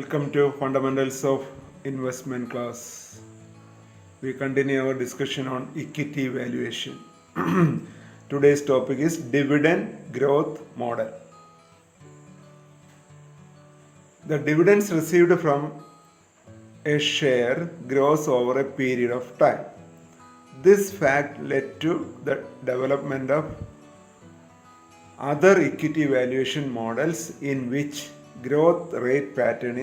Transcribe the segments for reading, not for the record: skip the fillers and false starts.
Welcome to Fundamentals of Investment class. We continue our discussion on equity valuation. Today's topic is dividend growth model. The dividends received from a share grows over a period of time. This fact led to the development of other equity valuation models in which growth rate pattern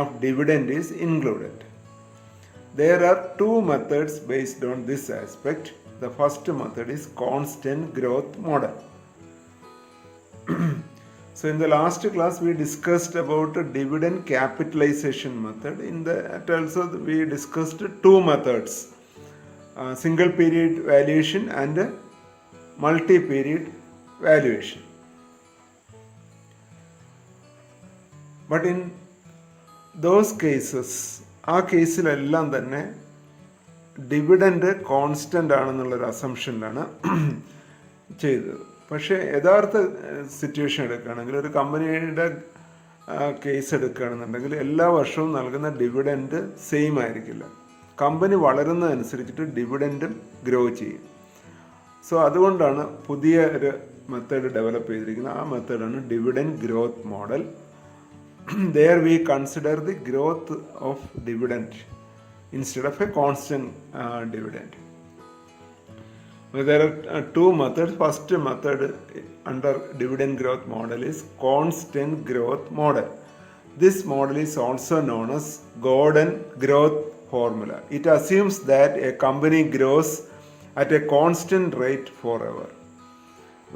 of dividend is included. There are two methods based on this aspect. The first method is constant growth model. So in the last class we discussed about a dividend capitalization method. In that also we discussed two methods, single period valuation and multi-period valuation. But in those cases, ആ കേസിലെല്ലാം തന്നെ dividend constant ആണെന്നുള്ളൊരു അസംഷനിലാണ് ചെയ്തത്. പക്ഷേ യഥാർത്ഥ situation എടുക്കുകയാണെങ്കിൽ, ഒരു കമ്പനിയുടെ case എടുക്കുകയാണെന്നുണ്ടെങ്കിൽ എല്ലാ വർഷവും നൽകുന്ന ഡിവിഡൻഡ് സെയിം ആയിരിക്കില്ല. കമ്പനി വളരുന്നതനുസരിച്ചിട്ട് ഡിവിഡൻഡും ഗ്രോ ചെയ്യും. സോ അതുകൊണ്ടാണ് പുതിയ ഒരു മെത്തേഡ് ഡെവലപ്പ് ചെയ്തിരിക്കുന്നത്. ആ മെത്തേഡാണ് dividend growth model. There we consider the growth of dividend instead of a constant dividend. There are two methods. First method under dividend growth model is constant growth model. This model is also known as Gordon growth formula. It assumes that a company grows at a constant rate forever.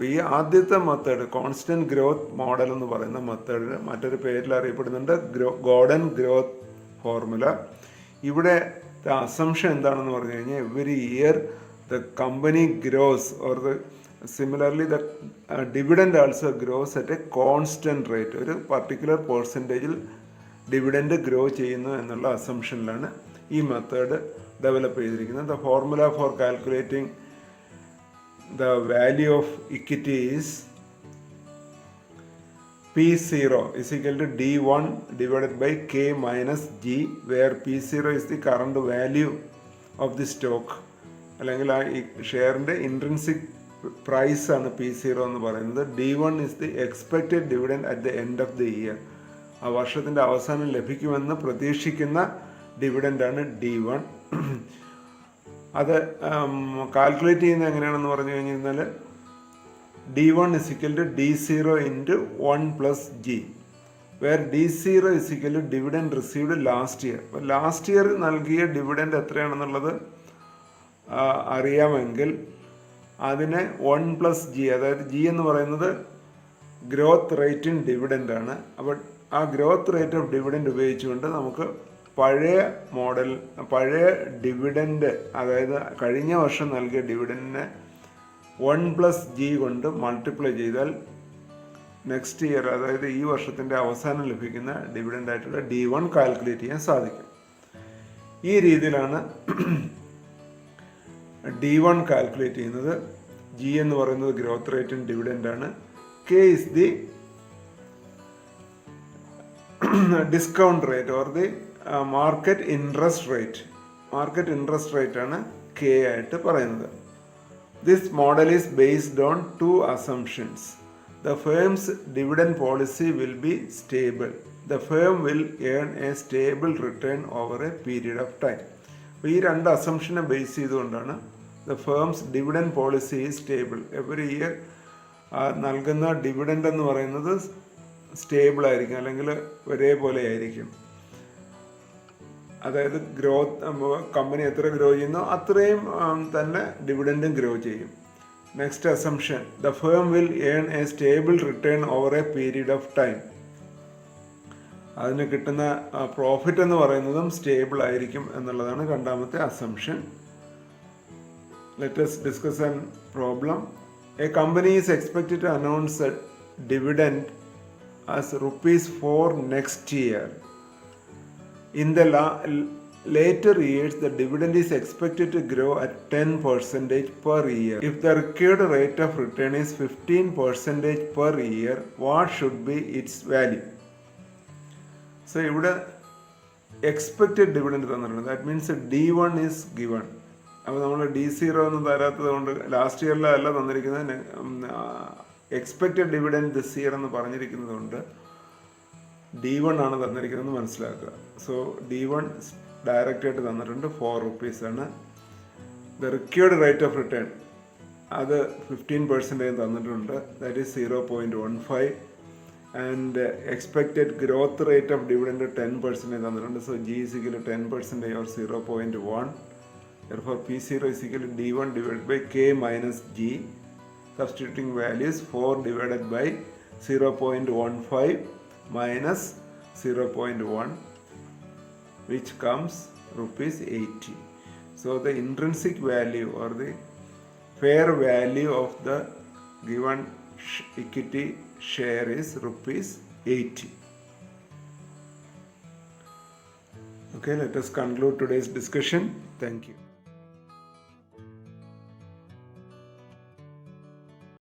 ഈ ആദ്യത്തെ method constant growth model എന്ന് പറയുന്ന മെത്തേഡിന് മറ്റൊരു പേരിൽ അറിയപ്പെടുന്നുണ്ട് Gordon growth formula. ഇവിടെ assumption എന്താണെന്ന് പറഞ്ഞു കഴിഞ്ഞാൽ every year the company gross or the similarly the dividend also gross at A constant rate. ഒരു പർട്ടിക്കുലർ പെർസെൻറ്റേജിൽ ഡിവിഡൻഡ് ഗ്രോ ചെയ്യുന്നു എന്നുള്ള അസംഷനിലാണ് ഈ മെത്തേഡ് ഡെവലപ്പ് ചെയ്തിരിക്കുന്നത്. The formula four calculating the value of equity is P0 is equal to D1 divided by K minus G, where P0 is the current value of the stock. അല്ലെങ്കിൽ ആ ഷെയറിൻ്റെ intrinsic price ആണ് P0 എന്ന് പറയുന്നത്. D1 is the expected dividend at the end of the year. ആ വർഷത്തിൻ്റെ അവസാനം ലഭിക്കുമെന്ന് പ്രതീക്ഷിക്കുന്ന ഡിവിഡൻ്റാണ് D1. അത് കാൽക്കുലേറ്റ് ചെയ്യുന്നത് എങ്ങനെയാണെന്ന് പറഞ്ഞു കഴിഞ്ഞാൽ D1 is equal to D0 into 1 plus G, where D0 is equal to dividend received last year. അപ്പോൾ ലാസ്റ്റ് ഇയർ നൽകിയ ഡിവിഡൻഡ് എത്രയാണെന്നുള്ളത് അറിയാമെങ്കിൽ അതിനെ 1 plus G, അതായത് G എന്ന് പറയുന്നത് ഗ്രോത്ത് റേറ്റ് ഇൻ ഡിവിഡൻ്റ് ആണ്. അപ്പോൾ ആ ഗ്രോത്ത് റേറ്റ് ഓഫ് ഡിവിഡൻഡ് ഉപയോഗിച്ചുകൊണ്ട് നമുക്ക് പഴയ ഡിവിഡൻഡ്, അതായത് കഴിഞ്ഞ വർഷം നൽകിയ ഡിവിഡൻഡിനെ 1 plus G കൊണ്ട് മൾട്ടിപ്ലൈ ചെയ്താൽ നെക്സ്റ്റ് ഇയർ, അതായത് ഈ വർഷത്തിൻ്റെ അവസാനം ലഭിക്കുന്ന ഡിവിഡൻഡായിട്ടുള്ള D1 കാൽക്കുലേറ്റ് ചെയ്യാൻ സാധിക്കും. ഈ രീതിയിലാണ് D1 കാൽക്കുലേറ്റ് ചെയ്യുന്നത്. G എന്ന് പറയുന്നത് ഗ്രോത്ത് റേറ്റ് ഇൻ ഡിവിഡൻഡാണ്. K is the discount rate or the market interest rate ആണ് K ആയിട്ട് പറയുന്നത്. This model is based on two assumptions. The firm's dividend policy will be stable. The firm will earn a stable return over a period of time. അപ്പോൾ ഈ രണ്ട് അസംഷനെ base ചെയ്തുകൊണ്ടാണ് the firm's dividend policy is stable. Every year നൽകുന്ന dividend എന്ന് പറയുന്നത് stable ആയിരിക്കും, അല്ലെങ്കിൽ ഒരേപോലെ ആയിരിക്കും. അതായത് കമ്പനി എത്ര ഗ്രോ ചെയ്യുന്നോ അത്രയും തന്നെ ഡിവിഡൻഡും ഗ്രോ ചെയ്യും. Next assumption, the firm will earn a stable return over A period of time. അതിന് കിട്ടുന്ന പ്രോഫിറ്റ് എന്ന് പറയുന്നതും സ്റ്റേബിൾ ആയിരിക്കും എന്നുള്ളതാണ് രണ്ടാമത്തെ assumption. Let us discuss a problem. A company is expected to announce a dividend as ₹4 next year. In the later years the dividend is expected to grow at 10% per year. If the required rate of return is 15% per year, what should be its value? So ഇവിടെ expected dividend തന്നിട്ടുണ്ട്. That means D1 is given. അപ്പോൾ നമ്മൾ D0 ഒന്നും തരാത്തത് കൊണ്ട് last ഇയറിലല്ല തന്നിരിക്കുന്നത്, expected dividend this year എന്ന് പറഞ്ഞിരിക്കുന്നത് കൊണ്ട് D1 ആണ് തന്നിരിക്കുന്നത് മനസ്സിലാക്കുക. സോ D1 ഡയറക്റ്റ് ആയിട്ട് തന്നിട്ടുണ്ട്, 4 rupees ആണ്. The required rate of return അത് 15% തന്നിട്ടുണ്ട്, that is 0.15. And expected growth rate of dividend 10% തന്നിട്ടുണ്ട്. So G is equal to 10% or 0.1. Therefore P0 is equal to D1 divided by K minus G. Substituting values 4 divided by 0.15 minus 0.1, which comes ₹80. So the intrinsic value or the fair value of the given equity share is ₹80. Okay, let us conclude today's discussion. Thank you.